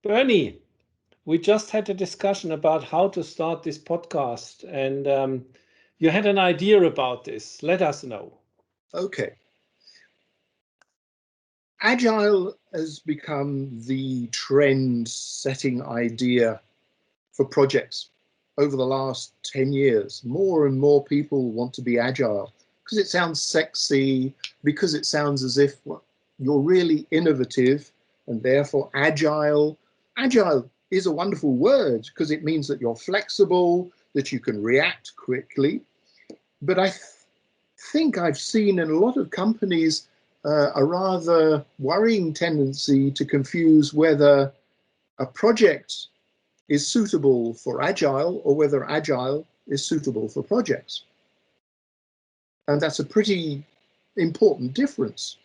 Bernie, we just had a discussion about how to start this podcast, and you had an idea about this. Let us know. Okay. Agile has become the trend-setting idea for projects over the last 10 years. More and more people want to be agile because it sounds sexy, because it sounds as if you're really innovative and therefore agile. Agile is a wonderful word because it means that you're flexible, that you can react quickly. But I think I've seen in a lot of companies a rather worrying tendency to confuse whether a project is suitable for agile or whether agile is suitable for projects. And that's a pretty important difference.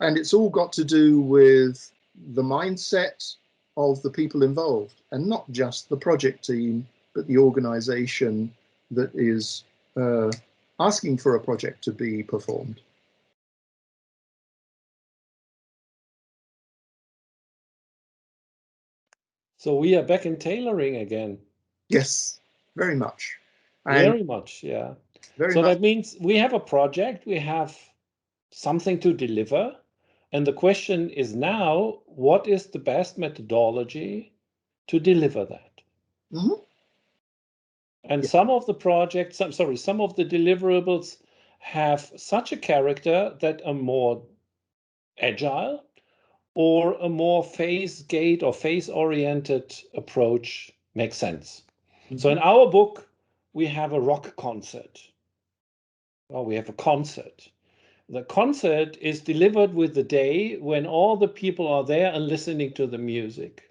And it's all got to do with the mindset of the people involved, and not just the project team, but the organization that is asking for a project to be performed. So we are back in tailoring again. Yes, very much. Very much, yeah. So that means we have a project, we have something to deliver. And the question is now, what is the best methodology to deliver that? Mm-hmm. And some of the projects, some of the deliverables have such a character that are more agile or a more phase-gate or phase-oriented approach makes sense. Mm-hmm. So in our book, we have a rock concert. Well, we have a concert. The concert is delivered with the day when all the people are there and listening to the music.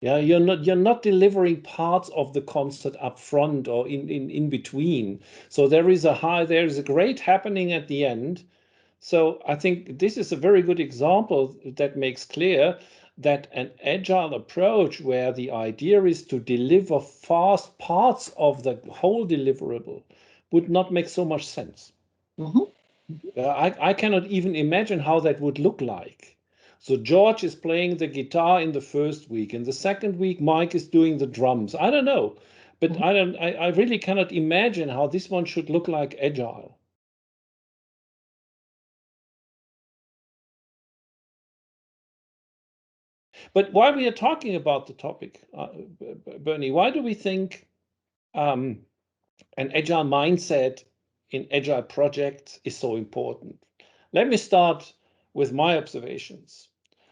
Yeah, you're not delivering parts of the concert up front or in between. So there is a great happening at the end. So I think this is a very good example that makes clear that an agile approach where the idea is to deliver fast parts of the whole deliverable would not make so much sense. Mm-hmm. I cannot even imagine how that would look like. So George is playing the guitar in the first week. In the second week, Mike is doing the drums. I don't know, but mm-hmm. I really cannot imagine how this one should look like agile. But while we are talking about the topic, Bernie, why do we think an agile mindset in agile projects is so important? Let me start with my observations.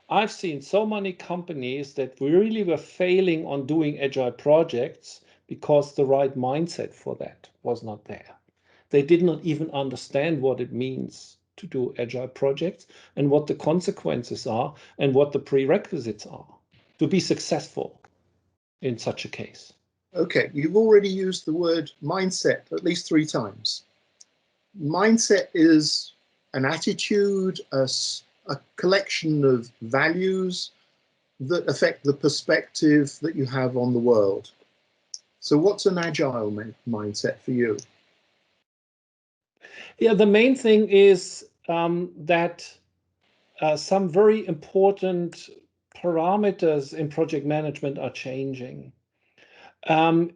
I've seen so many companies that really were failing on doing agile projects because the right mindset for that was not there. They did not even understand what it means to do agile projects and what the consequences are and what the prerequisites are to be successful in such a case. Okay, you've already used the word mindset at least 3 times. Mindset is an attitude, a collection of values that affect the perspective that you have on the world. So what's an agile mindset for you? Yeah, the main thing is that some very important parameters in project management are changing. Let's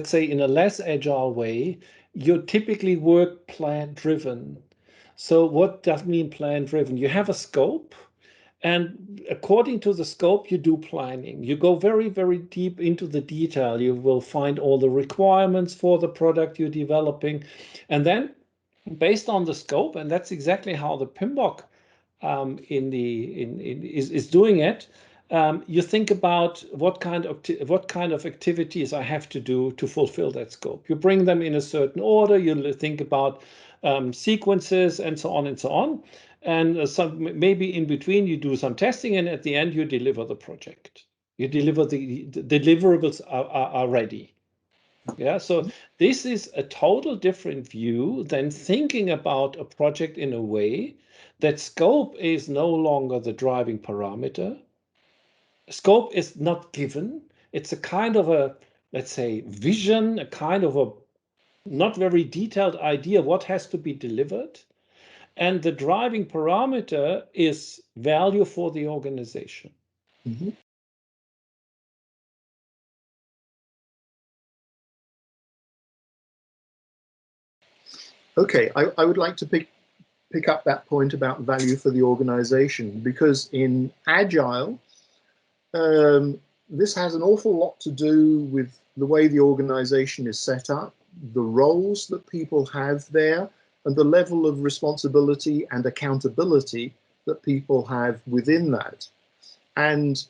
say in a less agile way, you typically work plan driven. So what does mean plan driven? You have a scope, and according to the scope, you do planning. You go very, very deep into the detail. You will find all the requirements for the product you're developing. And then based on the scope, and that's exactly how the PMBOK is doing it, you think about what kind of activities I have to do to fulfill that scope. You bring them in a certain order. You think about sequences and so on and so on. And maybe in between you do some testing, and at the end you deliver the project. You deliver the deliverables are ready. Yeah, so this is a total different view than thinking about a project in a way that scope is no longer the driving parameter. Scope is not given. It's a kind of a, let's say, vision, a kind of a not very detailed idea what has to be delivered. and the driving parameter is value for the organization. Mm-hmm. Okay, I would like to pick up that point about value for the organization, because in Agile, this has an awful lot to do with the way the organization is set up, the roles that people have there, and the level of responsibility and accountability that people have within that. And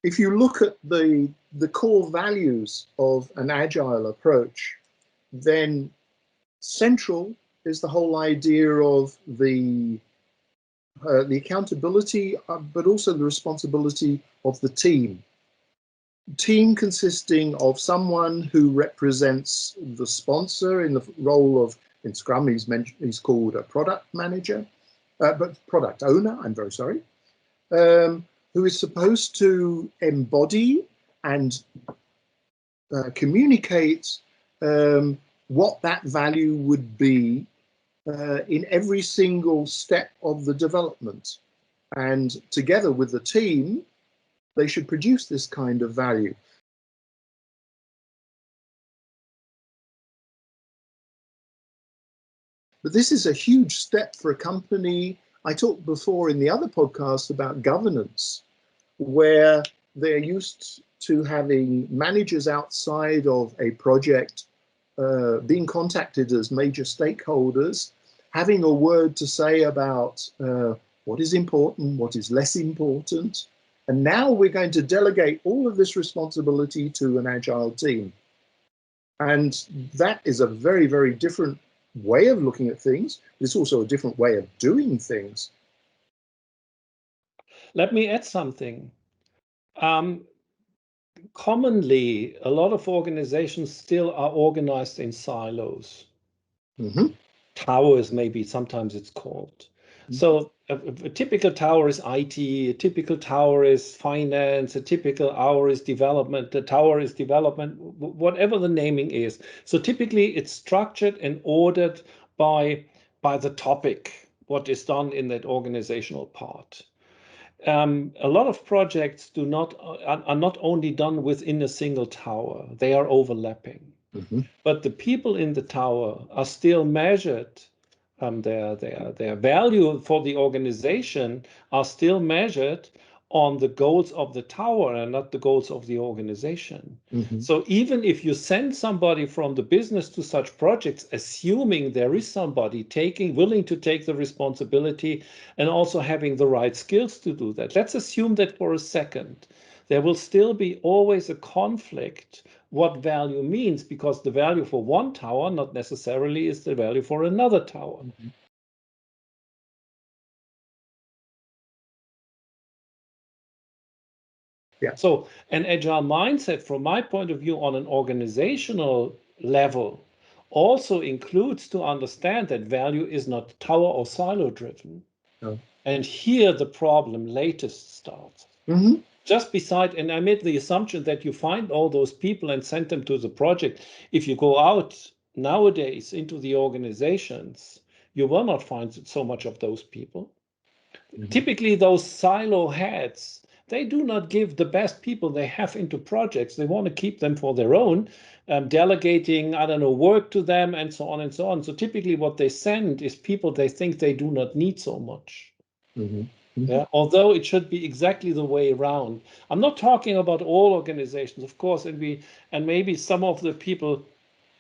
if you look at the core values of an Agile approach, then central is the whole idea of the accountability, but also the responsibility of the team. Team consisting of someone who represents the sponsor in the role of, in Scrum, he's called a product manager, but product owner, I'm very sorry, who is supposed to embody and communicate what that value would be in every single step of the development. And together with the team, they should produce this kind of value. But this is a huge step for a company. I talked before in the other podcast about governance, where they're used to having managers outside of a project being contacted as major stakeholders, having a word to say about what is important, what is less important. And now we're going to delegate all of this responsibility to an Agile team. And that is a very, very different way of looking at things. It's also a different way of doing things. Let me add something. Commonly, a lot of organizations still are organized in silos. Mm-hmm. Towers, maybe sometimes it's called. So a typical tower is IT, a typical tower is finance, a typical hour is development, the tower is development, whatever the naming is. So typically it's structured and ordered by the topic, what is done in that organizational part. A lot of projects are not only done within a single tower, they are overlapping. Mm-hmm. But the people in the tower are still measured. Their value for the organization are still measured on the goals of the tower and not the goals of the organization. Mm-hmm. So even if you send somebody from the business to such projects, assuming there is somebody willing to take the responsibility and also having the right skills to do that, let's assume that for a second, there will still be always a conflict what value means, because the value for one tower not necessarily is the value for another tower. Mm-hmm. Yeah. So an agile mindset, from my point of view, on an organizational level, also includes to understand that value is not tower or silo driven. No. And here the problem latest starts. Mm-hmm. Just beside, and I made the assumption that you find all those people and send them to the project. If you go out nowadays into the organizations, you will not find so much of those people. Mm-hmm. Typically, those silo heads, they do not give the best people they have into projects. They want to keep them for their own, delegating, I don't know, work to them and so on and so on. So typically what they send is people they think they do not need so much. Mm-hmm. Mm-hmm. Yeah, although it should be exactly the way around. I'm not talking about all organizations, of course, and maybe some of the people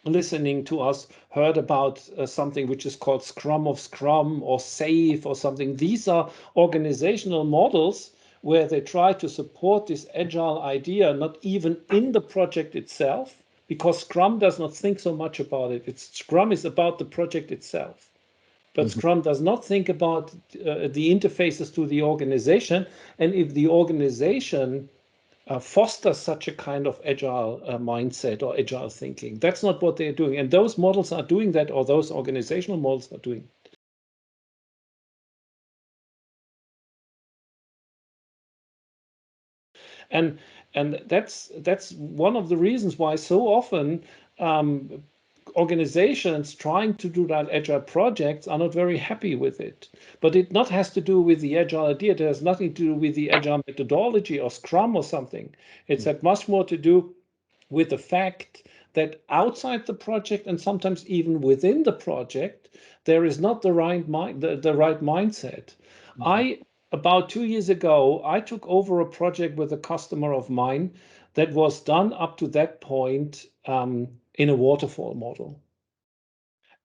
listening to us heard about something which is called Scrum of Scrum or SAFe or something. These are organizational models where they try to support this agile idea, not even in the project itself, because Scrum does not think so much about it. Scrum is about the project itself. But Mm-hmm. Scrum does not think about the interfaces to the organization. And if the organization fosters such a kind of agile mindset or agile thinking, that's not what they're doing. And those models are doing that, or those organizational models are doing. And that's one of the reasons why so often organizations trying to do that agile projects are not very happy with it. But it not has to do with the agile idea. It has nothing to do with the agile methodology or Scrum or something. It's had much more to do with the fact that outside the project and sometimes even within the project, there is not the right mindset. About 2 years ago, I took over a project with a customer of mine that was done up to that point in a waterfall model.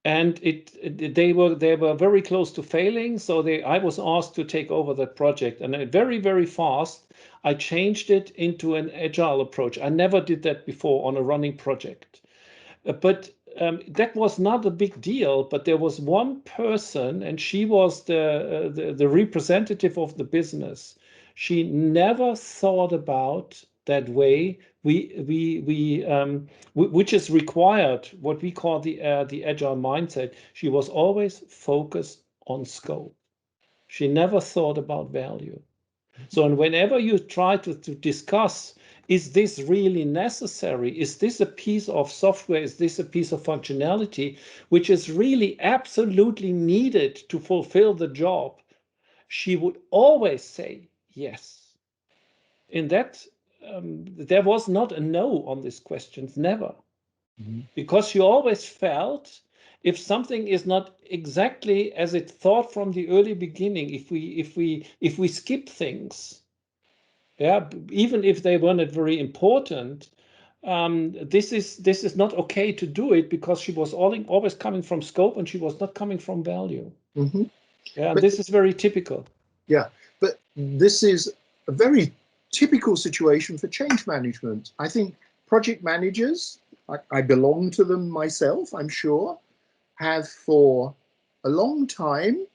And they were very close to failing, so I was asked to take over that project, and very, very fast I changed it into an agile approach. I never did that before on a running project. But that was not a big deal. But there was one person, and she was the representative of the business. She never thought about that way. Which is required, what we call the agile mindset. She was always focused on scope. She never thought about value. So, and whenever you try to discuss, is this really necessary? Is this a piece of software? Is this a piece of functionality which is really absolutely needed to fulfill the job? She would always say yes. In that, there was not a no on these questions, never. Because she always felt if something is not exactly as it thought from the early beginning, if we skip things, yeah, even if they were not very important, this is not okay to do it, because she was always coming from scope and she was not coming from value. Yeah, But this is very typical. yeah, but this is a very typical situation for change management. I think project managers, I belong to them myself, I'm sure, have for a long time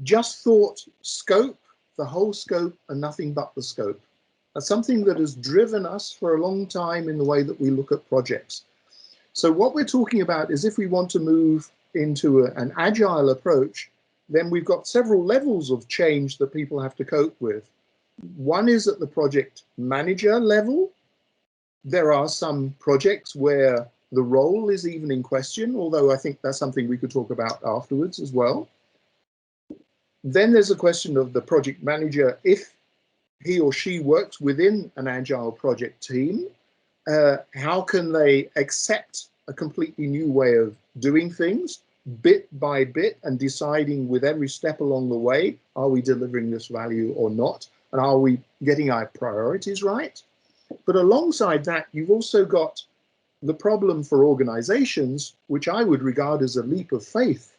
just thought scope, the whole scope, and nothing but the scope. That's something that has driven us for a long time in the way that we look at projects. So what we're talking about is, if we want to move into an agile approach, then we've got several levels of change that people have to cope with. One is at the project manager level. There are some projects where the role is even in question, although I think that's something we could talk about afterwards as well. Then there's a question of the project manager, if he or she works within an agile project team, how can they accept a completely new way of doing things bit by bit, and deciding with every step along the way, are we delivering this value or not? And are we getting our priorities right? But alongside that, you've also got the problem for organizations, which I would regard as a leap of faith,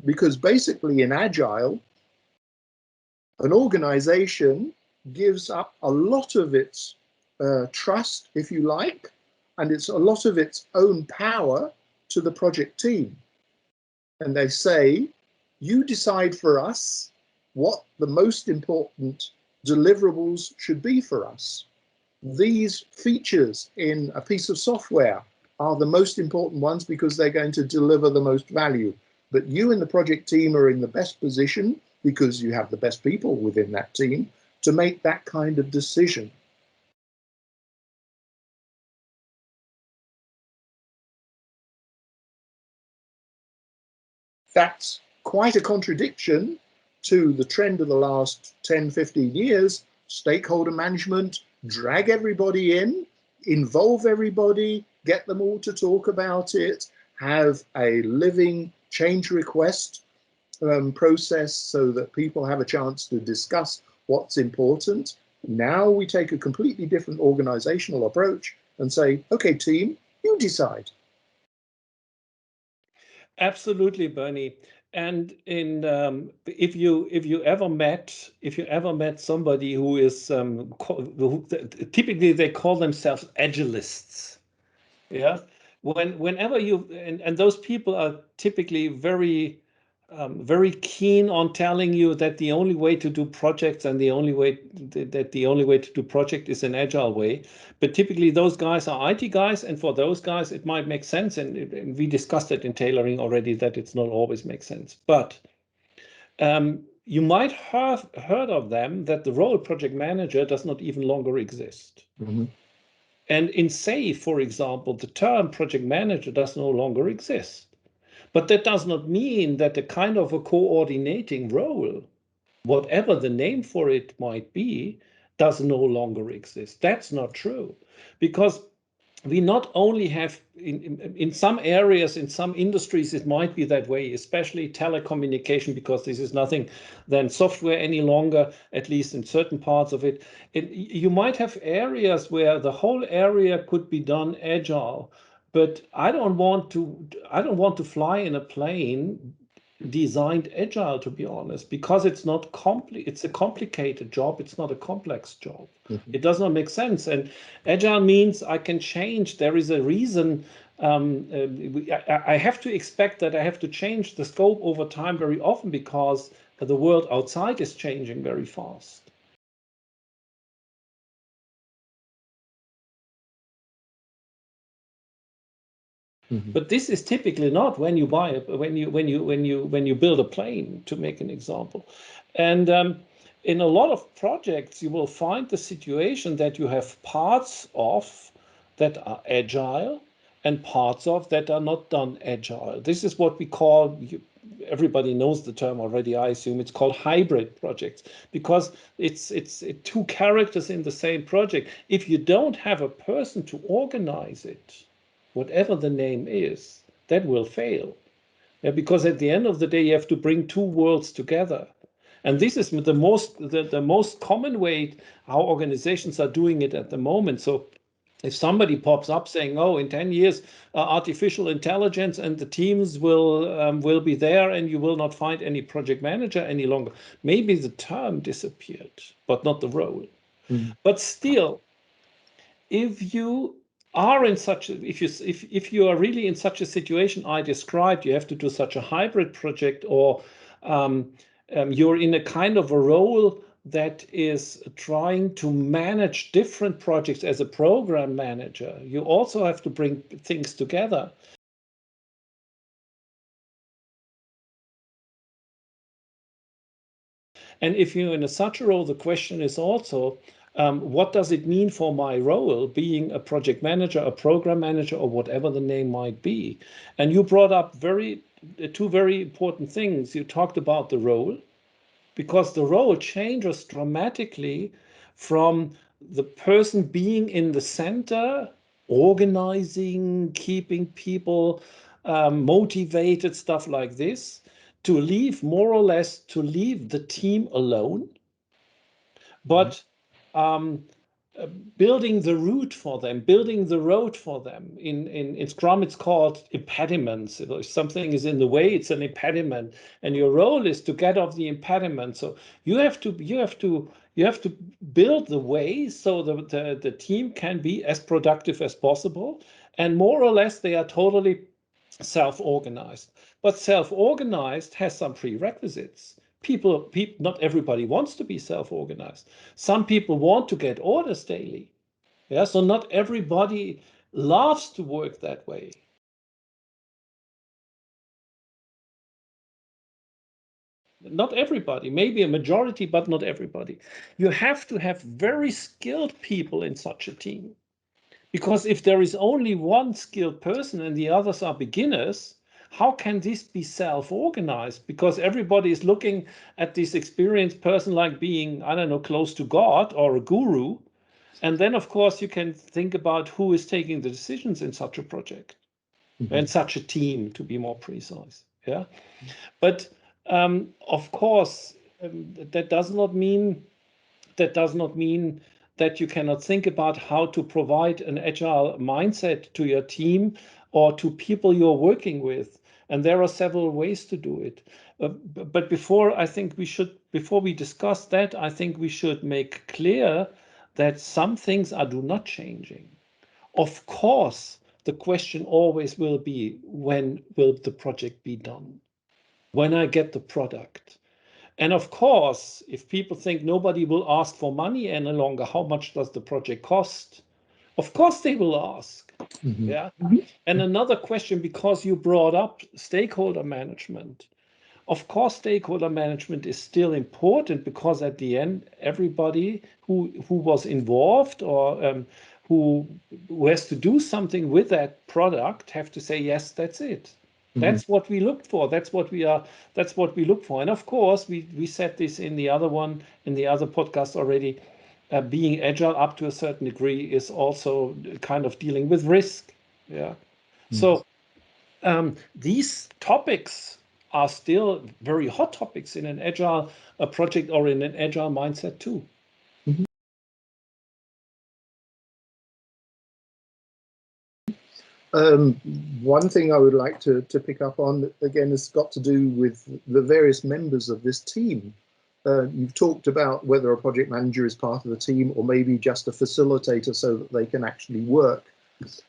because basically in Agile, an organization gives up a lot of its trust, if you like, and it's a lot of its own power to the project team. And they say, you decide for us what the most important deliverables should be for us. These features in a piece of software are the most important ones because they're going to deliver the most value. But you and the project team are in the best position, because you have the best people within that team, to make that kind of decision. That's quite a contradiction to the trend of the last 10, 15 years, stakeholder management, drag everybody in, involve everybody, get them all to talk about it, have a living change request process so that people have a chance to discuss what's important. Now we take a completely different organizational approach and say, okay, team, you decide. Absolutely, Bernie. And if you ever met somebody who is typically they call themselves agilists, yeah. Whenever and those people are typically very keen on telling you that the only way to do projects and the only way to do project is an agile way. But typically those guys are IT guys, and for those guys it might make sense. And we discussed it in tailoring already, that it's not always makes sense. But you might have heard of them that the role project manager does not even longer exist. And in SAFe, for example, the term project manager does no longer exist. But that does not mean that a kind of a coordinating role, whatever the name for it might be, does no longer exist. That's not true. Because we not only have in some areas, in some industries, it might be that way, especially telecommunication, because this is nothing than software any longer, at least in certain parts of it. You might have areas where the whole area could be done agile, but I don't want to fly in a plane designed agile, to be honest, because it's not it's a complicated job, it's not a complex job. Mhm. It does not make sense. And agile means I can change. There is a reason. I have to expect that I have to change the scope over time very often because the world outside is changing very fast. But this is typically not when you build a plane, to make an example. And in a lot of projects, you will find the situation that you have parts of that are agile and parts of that are not done agile. This is what we call, everybody knows the term already, I assume. It's called hybrid projects because it's two characters in the same project. If you don't have a person to organize it, whatever the name is, that will fail. Yeah, because at the end of the day, you have to bring two worlds together. And this is the most common way how organizations are doing it at the moment. So if somebody pops up saying, "Oh, in 10 years, artificial intelligence and the teams will be there, and you will not find any project manager any longer," maybe the term disappeared, but not the role. But still, if you are in such if you are really in such a situation I described, you have to do such a hybrid project, or you're in a kind of a role that is trying to manage different projects as a program manager. You also have to bring things together. And if you're in such a role, the question is also, what does it mean for my role, being a project manager, a program manager, or whatever the name might be? And you brought up two very important things. You talked about the role, because the role changes dramatically from the person being in the center, organizing, keeping people motivated, stuff like this, to leave more or less to leave the team alone, but um, building the route for them, building the road for them. In Scrum, it's called impediments. If something is in the way, it's an impediment, and your role is to get off the impediment. So you have to build the way so the team can be as productive as possible, and more or less they are totally self-organized. But self-organized has some prerequisites. Not everybody wants to be self-organized. Some people want to get orders daily. Yeah, so not everybody loves to work that way. Not everybody, maybe a majority, but not everybody. You have to have very skilled people in such a team. Because if there is only one skilled person and the others are beginners, how can this be self-organized? Because everybody is looking at this experienced person like being, I don't know, close to God or a guru. And then, of course, you can think about who is taking the decisions in such a project and such a team, to be more precise. Yeah. But of course, that does not mean that you cannot think about how to provide an agile mindset to your team or to people you're working with. And there are several ways to do it. But before we discuss that, I think we should make clear that some things do not changing. Of course, the question always will be, when will the project be done? When I get the product? And of course, if people think nobody will ask for money any longer, how much does the project cost? Of course, they will ask. Yeah. And another question, because you brought up stakeholder management. Of course, stakeholder management is still important, because at the end, everybody who was involved or who has to do something with that product have to say, yes, that's it. That's what we look for. That's what we are. That's what we look for. And of course, we said this in the other one, in the other podcast already. Being agile up to a certain degree is also kind of dealing with risk. Yeah. So these topics are still very hot topics in an agile project or in an agile mindset too. One thing I would like to pick up on, again, has got to do with the various members of this team. You've talked about whether a project manager is part of the team or maybe just a facilitator so that they can actually work.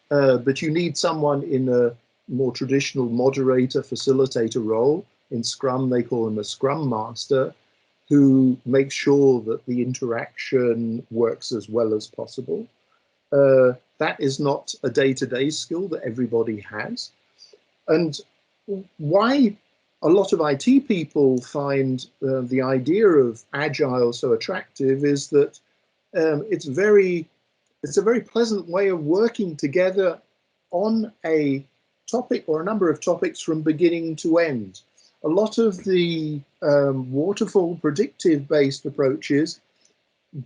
But you need someone in a more traditional moderator, facilitator role. In Scrum, they call them a Scrum Master, who makes sure that the interaction works as well as possible. That is not a day-to-day skill that everybody has. And why a lot of IT people find the idea of Agile so attractive is that it's a very pleasant way of working together on a topic or a number of topics from beginning to end. A lot of the waterfall predictive-based approaches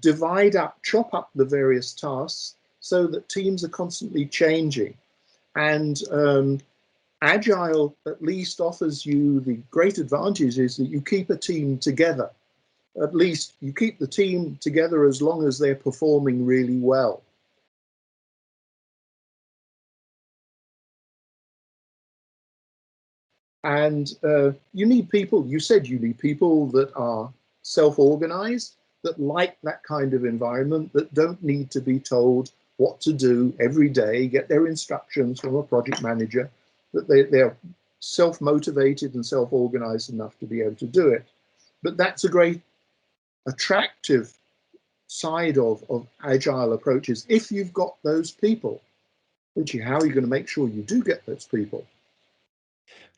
divide up, chop up the various tasks so that teams are constantly changing. And Agile at least offers you the great advantage is that you keep a team together. At least you keep the team together as long as they're performing really well. And you need people, you said you need people that are self-organized, that like that kind of environment, that don't need to be told what to do every day, get their instructions from a project manager, that they're self-motivated and self-organized enough to be able to do it. But that's a great attractive side of agile approaches if you've got those people. Which, how are you going to make sure you do get those people?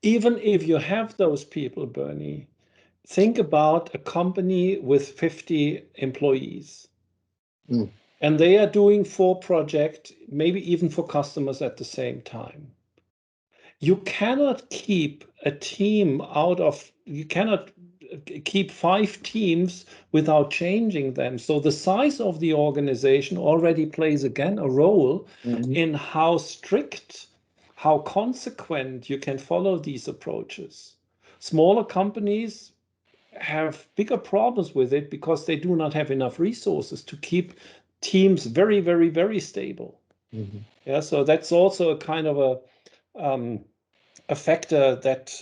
Even if you have those people, Bernie, think about a company with 50 employees. And they are doing 4 projects, maybe even for customers at the same time. You cannot keep a team you cannot keep 5 teams without changing them. So the size of the organization already plays again a role in how strict, how consequent you can follow these approaches. Smaller companies have bigger problems with it because they do not have enough resources to keep teams very, very, very stable. Yeah, so that's also a kind of a factor that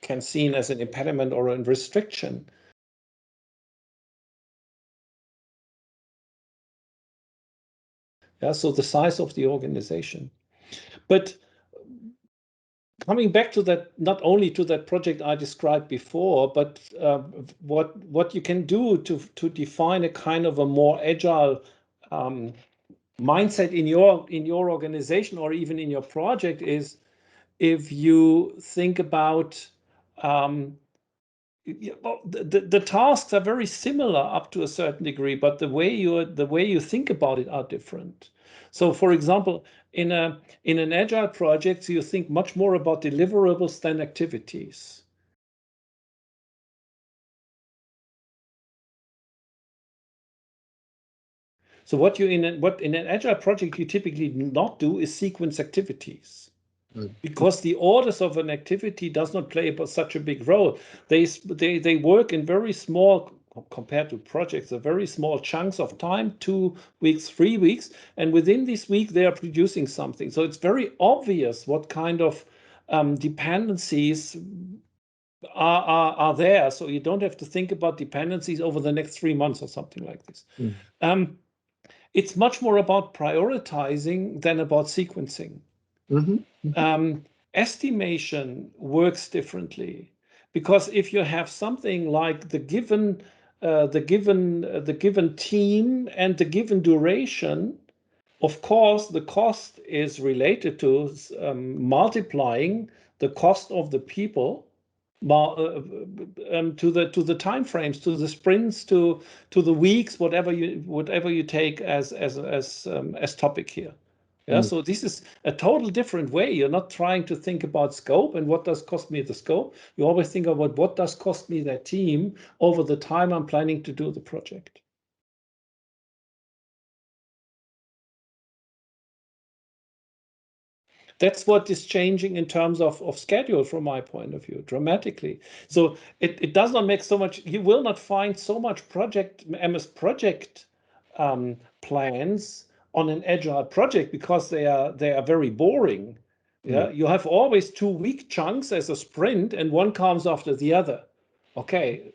can seen as an impediment or a restriction. Yeah, so the size of the organization. But coming back to that, not only to that project I described before, but what you can do to define a kind of a more agile mindset in your organization or even in your project is if you think about the tasks are very similar up to a certain degree, but the way you think about it are different. So, for example, in an agile project, you think much more about deliverables than activities. So, what in an agile project you typically not do is sequence activities. Because the orders of an activity does not play such a big role. They work in very small, compared to projects, a very small chunks of time, 2 weeks, 3 weeks, and within this week they are producing something. So it's very obvious what kind of dependencies are there. So you don't have to think about dependencies over the next 3 months or something like this. It's much more about prioritizing than about sequencing. Estimation works differently because if you have something like the given team and the given duration, of course the cost is related to multiplying the cost of the people to the time frames, to the sprints, to the weeks, whatever you take as topic here. Yeah, Mm. so this is a total different way. You're not trying to think about scope and what does cost me the scope. You always think about what does cost me that team over the time I'm planning to do the project. That's what is changing in terms of schedule from my point of view, dramatically. So it does not make so much, you will not find so much MS project plans on an agile project because they are very boring. Yeah, you have always 2 week chunks as a sprint and one comes after the other. Okay,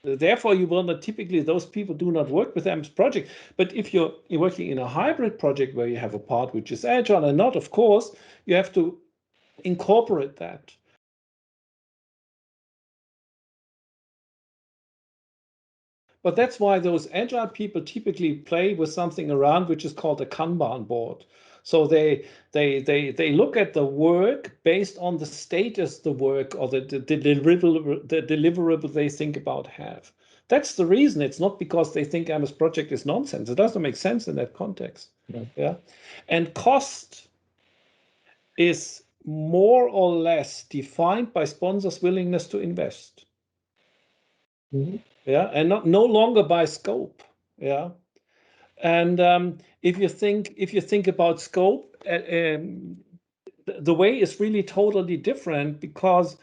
therefore you will not typically, those people do not work with MS project. But if you're working in a hybrid project where you have a part which is agile and not, of course, you have to incorporate that. But that's why those agile people typically play with something around which is called a Kanban board. So they look at the work based on the status the work or the deliverable they think about have. That's the reason. It's not because they think MS project is nonsense. It doesn't make sense in that context. Yeah. And cost is more or less defined by sponsors' willingness to invest. Mm-hmm. Yeah, and no longer by scope. Yeah, and if you think about scope, the way is really totally different because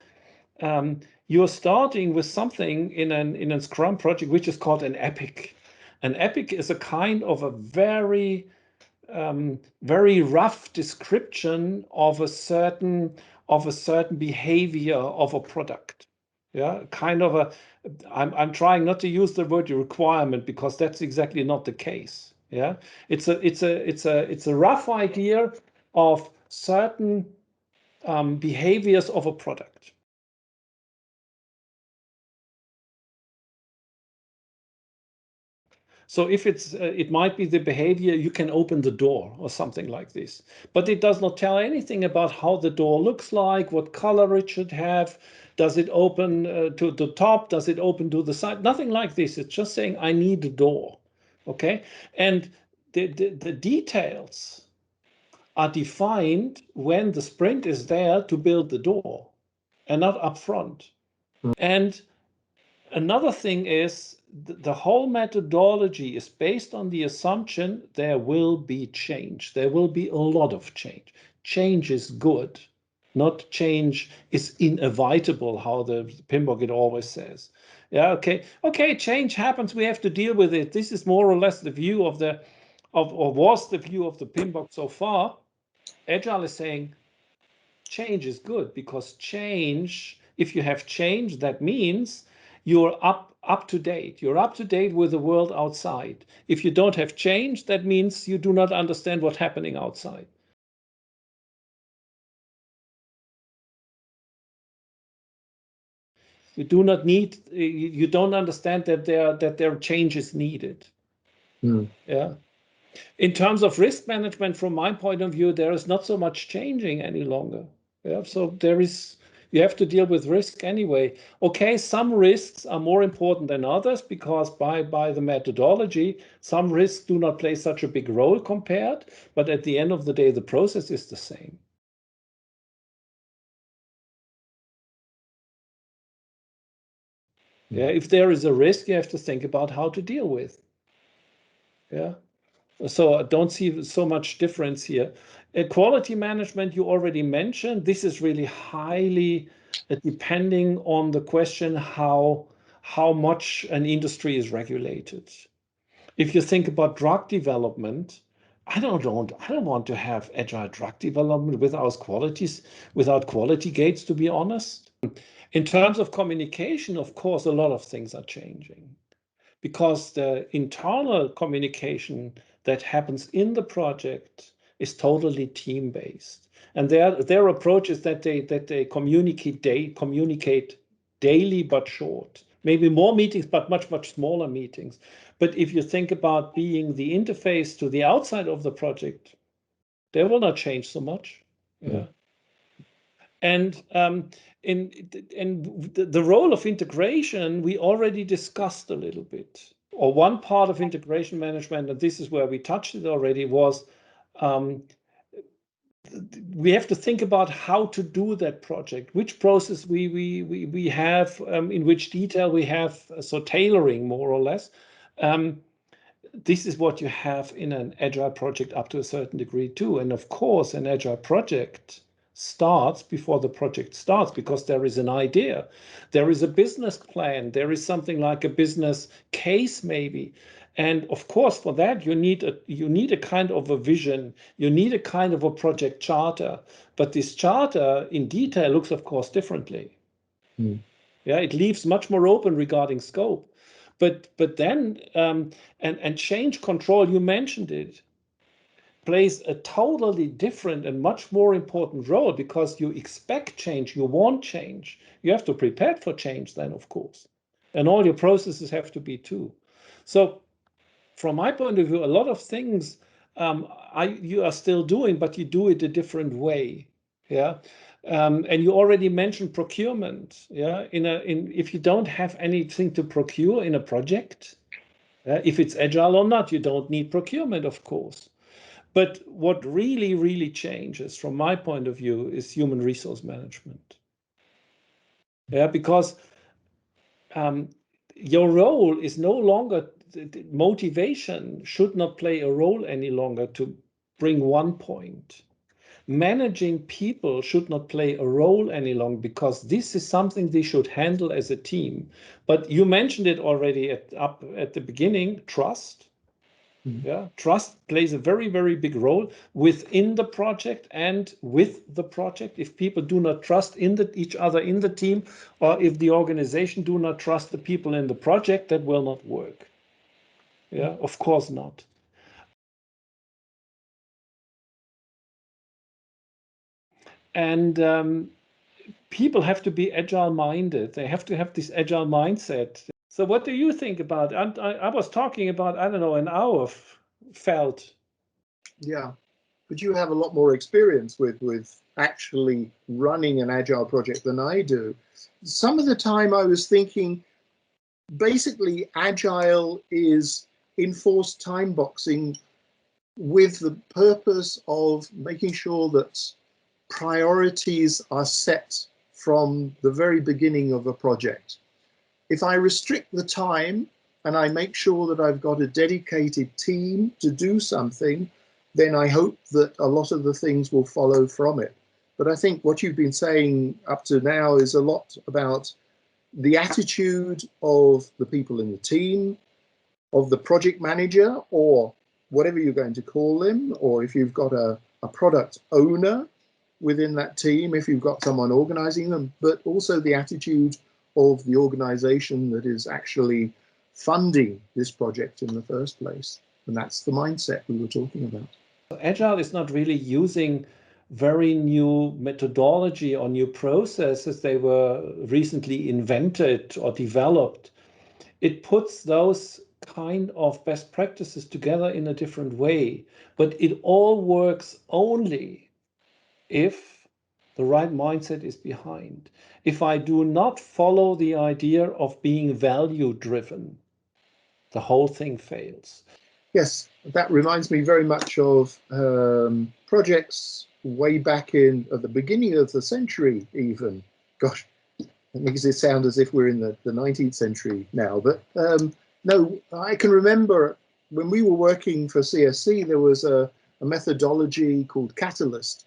you're starting with something in a Scrum project which is called an epic. An epic is a kind of a very rough description of a certain behavior of a product. Yeah, kind of a. I'm trying not to use the word requirement because that's exactly not the case. Yeah, it's a rough idea of certain behaviors of a product. So if it might be the behavior, you can open the door or something like this. But it does not tell anything about how the door looks like, what color it should have. Does it open to the top? Does it open to the side? Nothing like this. It's just saying, I need a door. Okay. And the details are defined when the sprint is there to build the door and not upfront. And another thing is the whole methodology is based on the assumption there will be change. There will be a lot of change. Change is good, not change is inevitable, how the PMBOK it always says. Yeah, okay, change happens. We have to deal with it. This is more or less the view or was the view of the PMBOK so far. Agile is saying change is good because change, if you have change, that means you're up to date. You're up to date with the world outside. If you don't have change, that means you do not understand what's happening outside. You do not need, you don't understand that there are changes needed. Yeah. In terms of risk management, from my point of view, there is not so much changing any longer. Yeah, so you have to deal with risk anyway. Okay, some risks are more important than others because by the methodology, some risks do not play such a big role compared, but at the end of the day, the process is the same. Yeah, if there is a risk, you have to think about how to deal with. Yeah. So I don't see so much difference here. Quality management, you already mentioned. This is really highly depending on the question how much an industry is regulated. If you think about drug development, I don't want to have agile drug development without quality gates, to be honest. In terms of communication, of course, a lot of things are changing because the internal communication that happens in the project is totally team-based. And their approach is that they communicate daily but short. Maybe more meetings, but much smaller meetings. But if you think about being the interface to the outside of the project, they will not change so much. Yeah. And the role of integration, we already discussed a little bit. Or one part of integration management, and this is where we touched it already, was um, we have to think about how to do that project, which process we have, in which detail we have, so tailoring more or less. This is what you have in an agile project up to a certain degree too. And of course, an agile project starts before the project starts because there is an idea, there is a business plan, there is something like a business case maybe. And of course, for that you need a kind of a vision, you need a kind of a project charter. But this charter in detail looks, of course, differently. Mm. Yeah, it leaves much more open regarding scope. But then and change control, you mentioned it, plays a totally different and much more important role because you expect change, you want change. You have to prepare for change then, of course. And all your processes have to be too. So from my point of view, a lot of things you are still doing, but you do it a different way. Yeah. And you already mentioned procurement. Yeah. If you don't have anything to procure in a project, if it's agile or not, you don't need procurement, of course. But what really, really changes from my point of view is human resource management. Yeah, because your role is no longer, motivation should not play a role any longer to bring one point. Managing people should not play a role any longer because this is something they should handle as a team. But you mentioned it already up at the beginning, trust. Yeah, trust plays a very, very big role within the project and with the project. If people do not trust each other in the team, or if the organization do not trust the people in the project, that will not work. Yeah, of course not. And people have to be agile minded. They have to have this agile mindset. So what do you think about? I was talking about, I don't know, an hour felt. Yeah, but you have a lot more experience with actually running an agile project than I do. Some of the time I was thinking, basically, agile is enforced time boxing with the purpose of making sure that priorities are set from the very beginning of a project. If I restrict the time and I make sure that I've got a dedicated team to do something, then I hope that a lot of the things will follow from it. But I think what you've been saying up to now is a lot about the attitude of the people in the team, of the project manager, or whatever you're going to call them, or if you've got a product owner within that team, if you've got someone organizing them, but also the attitude of the organization that is actually funding this project in the first place. And that's the mindset we were talking about. Agile is not really using very new methodology or new processes they were recently invented or developed. It puts those kind of best practices together in a different way, but it all works only if the right mindset is behind. If I do not follow the idea of being value driven, the whole thing fails. Yes, that reminds me very much of projects way back in at the beginning of the century, even. Gosh, it makes it sound as if we're in the 19th century now. But no, I can remember when we were working for CSC, there was a methodology called Catalyst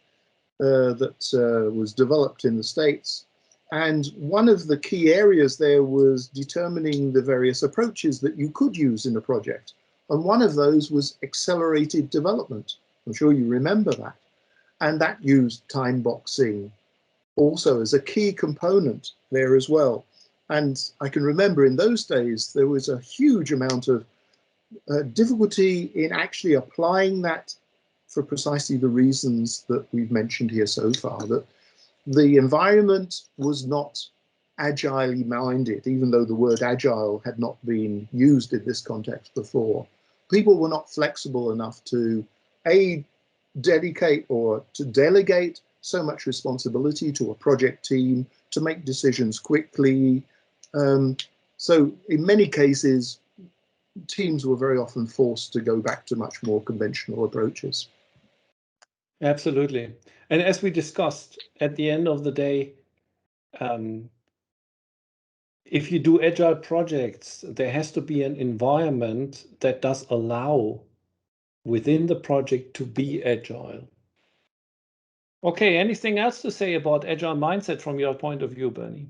that was developed in the States. And one of the key areas there was determining the various approaches that you could use in a project. And one of those was accelerated development. I'm sure you remember that. And that used time boxing also as a key component there as well. And I can remember in those days, there was a huge amount of difficulty in actually applying that for precisely the reasons that we've mentioned here so far, that the environment was not agilely minded, even though the word agile had not been used in this context before. People were not flexible enough to, A, dedicate or to delegate so much responsibility to a project team to make decisions quickly. So in many cases, teams were very often forced to go back to much more conventional approaches. Absolutely. And as we discussed, at the end of the day, if you do agile projects, there has to be an environment that does allow within the project to be agile. Okay, anything else to say about agile mindset from your point of view, Bernie?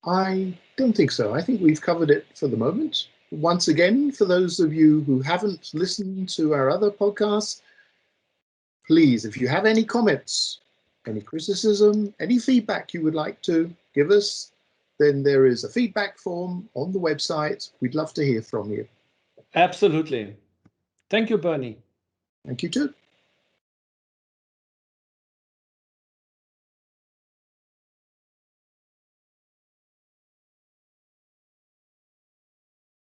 I don't think so. I think we've covered it for the moment. Once again, for those of you who haven't listened to our other podcasts, please, if you have any comments, any criticism, any feedback you would like to give us, then there is a feedback form on the website. We'd love to hear from you. Absolutely. Thank you, Bernie. Thank you too.